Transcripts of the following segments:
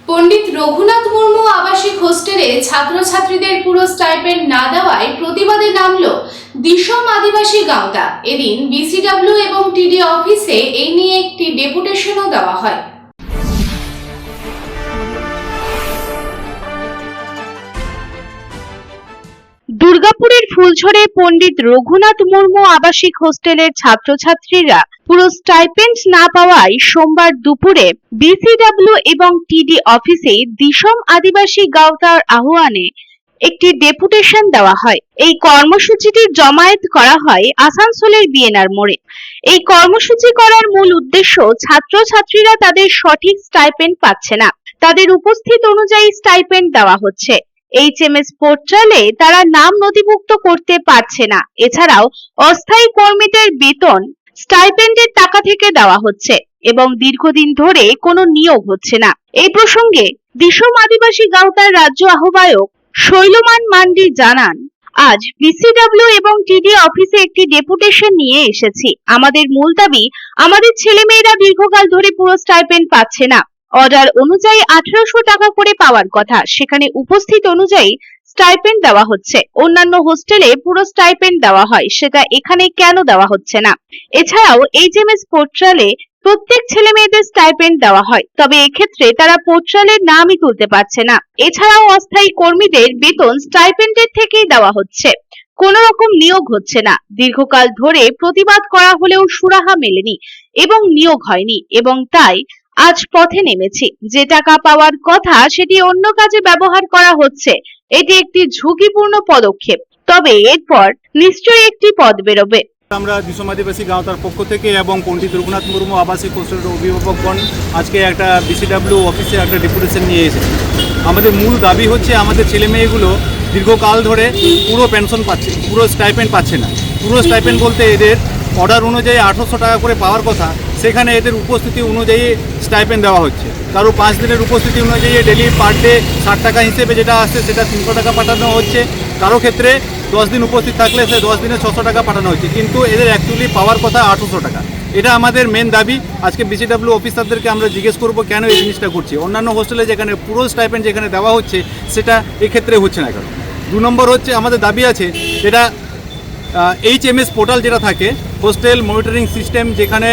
পণ্ডিত রঘুনাথ মুর্মু আবাসিক হোস্টেলে ছাত্রছাত্রীদের পুরো স্টাইপেন্ড না দেওয়ায় প্রতিবাদে নামল দিসম আদিবাসী গাঁওতা। এদিন বিসিডব্লিউ এবং টিডি অফিসে এই নিয়ে একটি ডেপুটেশনও দেওয়া হয়। দুর্গাপুরের ফুলঝড়ে পণ্ডিত রঘুনাথ মুর্মু আবাসিক হোস্টেলের ছাত্রছাত্রীরা পুরো স্টাইপেন্ড না পাওয়ায় সোমবার দুপুরে বিসিডব্লিউ এবং টিডি অফিসে দিসম আদিবাসী গাঁওতার আহ্বানে একটি ডেপুটেশন দেওয়া হয়। এই কর্মসূচিটির জমায়েত করা হয় আসানসোলের বিএনআর মোড়ে। এই কর্মসূচি করার মূল উদ্দেশ্য, ছাত্রছাত্রীরা তাদের সঠিক স্টাইপেন্ড পাচ্ছে না, তাদের উপস্থিত অনুযায়ী স্টাইপেন্ড দেওয়া হচ্ছে। এইচএমএস পোর্টালে তারা নাম নথিভুক্ত করতে পারছে না। এছাড়াও অস্থায়ী কর্মীদের বেতন স্টাইপেন্ডের টাকা থেকে দেওয়া হচ্ছে এবং দীর্ঘদিন ধরে কোনো নিয়োগ হচ্ছে না। এই প্রসঙ্গে দিসম আদিবাসী গাঁওতার রাজ্য আহ্বায়ক শৈলমান মান্ডি জানান, আজ বিসিডব্লিউ এবং টিডি অফিসে একটি ডেপুটেশন নিয়ে এসেছি। আমাদের মূল দাবি, আমাদের ছেলেমেয়েরা দীর্ঘকাল ধরে পুরো স্টাইপেন্ড পাচ্ছে না। অর্ডার অনুযায়ী 1800 টাকা করে পাওয়ার কথা, সেখানে উপস্থিত অনুযায়ী স্টাইপেন্ড দেওয়া হচ্ছে। অন্যান্য হোস্টেলে পুরো স্টাইপেন্ড দেওয়া হয়, সেটা এখানে কেন দেওয়া হচ্ছে না? এছাড়াও এইচএমএস পোর্টালে প্রত্যেক ছেলে মেয়েদের স্টাইপেন্ড দেওয়া হয়, তবে এক্ষেত্রে তারা পোর্টালের নামই তুলতে পারছে না। এছাড়াও অস্থায়ী কর্মীদের বেতন স্টাইপেন্ডের থেকেই দেওয়া হচ্ছে, কোনো রকম নিয়োগ হচ্ছে না। দীর্ঘকাল ধরে প্রতিবাদ করা হলেও সুরাহা মেলেনি এবং নিয়োগ হয়নি, এবং তাই আজ পথে নেমেছি। যে টাকা পাওয়ার কথা সেটি অন্য কাজে ব্যবহার করা হচ্ছে। এটি একটি ঝুঁকিপূর্ণ পদক্ষেপ, তবে এরপর নিশ্চয়ই একটি পথ বেরোবে। আমরা দিসম আদিবাসী গাঁওতার পক্ষ থেকে এবং পণ্ডিত রঘুনাথ মুর্মু আবাসিক হোস্টেলের অভিভাবকগণ আজকে একটা বিসিডব্লিউ অফিসে একটা ডেপুটেশন নিয়ে এসেছি। আমাদের মূল দাবি হচ্ছে, আমাদের ছেলেমেয়েগুলো দীর্ঘকাল ধরে পুরো পেনশন পাচ্ছে, পুরো স্টাইপেন্ড পাচ্ছে না। পুরো স্টাইপেন্ড বলতে এদের অর্ডার অনুযায়ী 1800 টাকা করে পাওয়ার কথা, সেখানে এদের উপস্থিতি অনুযায়ী স্টাইপেন্ড দেওয়া হচ্ছে। কারো 5 দিনের উপস্থিতি অনুযায়ী ডেলি পার ডে 60 টাকা হিসেবে যেটা আসছে সেটা 300 টাকা পাঠানো হচ্ছে। কারো ক্ষেত্রে 10 দিন উপস্থিত থাকলে সে 10 দিনে 600 টাকা পাঠানো হচ্ছে, কিন্তু এদের অ্যাকচুয়ালি পাওয়ার কথা 1800 টাকা। এটা আমাদের মেন দাবি। আজকে বিসিডব্লিউ অফিসারদেরকে আমরা জিজ্ঞেস করবো কেন এই জিনিসটা করছে। অন্যান্য হোস্টেলে যেখানে পুরো স্টাইপেন্ড যেখানে দেওয়া হচ্ছে, সেটা এক্ষেত্রে হচ্ছে না কেন। 2 নম্বর হচ্ছে, আমাদের দাবি আছে যেটা এইচএমএস পোর্টাল যেটা থাকে, হোস্টেল মনিটরিং সিস্টেম, যেখানে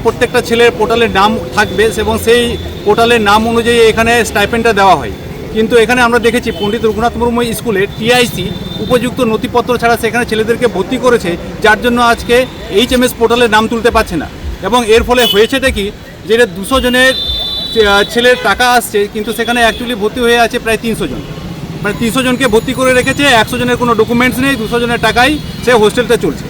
প্রত্যেকটা ছেলের পোর্টালের নাম থাকবে এবং সেই পোর্টালের নাম অনুযায়ী এখানে স্টাইপেন্ডটা দেওয়া হয়। কিন্তু এখানে আমরা দেখেছি পণ্ডিত রঘুনাথ মুর্মু স্কুলে টিআইসি উপযুক্ত নথিপত্র ছাড়া সেখানে ছেলেদেরকে ভর্তি করেছে, যার জন্য আজকে এইচএমএস পোর্টালের নাম তুলতে পারছে না। এবং এর ফলে হয়েছেটা কি, যেটা 200 জনের ছেলের টাকা আসছে, কিন্তু সেখানে অ্যাকচুয়ালি ভর্তি হয়ে আছে প্রায় 300 জন। মানে 300 জনকে ভর্তি করে রেখেছে, 100 জনের কোনো ডকুমেন্টস নেই, 200 জনের টাকাই সে হোস্টেলটা চলছে।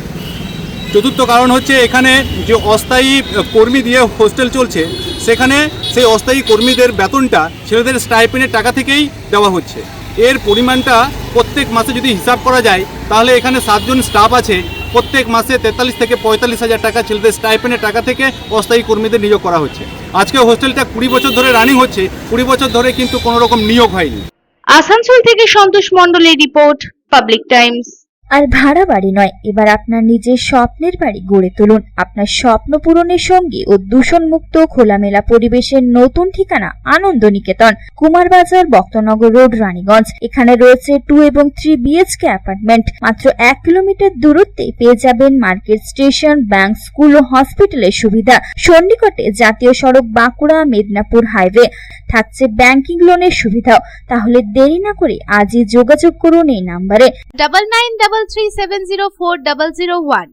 চতুর্থ কারণ হচ্ছে, এখানে যে অস্থায়ী কর্মী দিয়ে হোস্টেল চলছে, সেখানে সেই অস্থায়ী কর্মীদের বেতনটা ছেলেদের স্টাইপেন্ডের টাকা থেকেই দেওয়া হচ্ছে। এর পরিমাণটা প্রত্যেক মাসে যদি হিসাব করা যায়, তাহলে এখানে 7 জন স্টাফ আছে, প্রত্যেক মাসে 43 থেকে 45 হাজার টাকা ছেলেদের স্টাইপেন্ডের টাকা থেকে অস্থায়ী কর্মীদের নিয়োগ করা হচ্ছে। আজকে হোস্টেলটা 20 বছর ধরে রানিং হচ্ছে, 20 বছর ধরে কিন্তু কোনো রকম নিয়োগ হয়নি। আসানসোল থেকে সন্তোষ মণ্ডলের রিপোর্ট, পাবলিক টাইমস। আর ভাড়া বাড়ি নয়, এবার আপনার নিজের স্বপ্নের বাড়ি গড়ে তুলুন। আপনার স্বপ্ন পূরণের সঙ্গে ও দূষণমুক্ত খোলামেলা পরিবেশের নতুন ঠিকানা আনন্দ নিকেতন, কুমারবাজার, বক্তনগর রোড, রানীগঞ্জ। এখানে রয়েছে 2 এবং 3 বিএইচকে অ্যাপার্টমেন্ট। মাত্র 1 কিলোমিটার দূরত্বে পেয়ে যাবেন মার্কেট, স্টেশন, ব্যাংক, স্কুল ও হসপিটালের সুবিধা। সন্নিকটে জাতীয় সড়ক বাঁকুড়া মেদিনীপুর হাইওয়ে, থাকছে ব্যাংকিং লোনের সুবিধাও। তাহলে দেরি না করে আজই যোগাযোগ করুন এই নাম্বারে 9933704001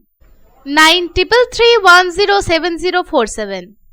9333107047।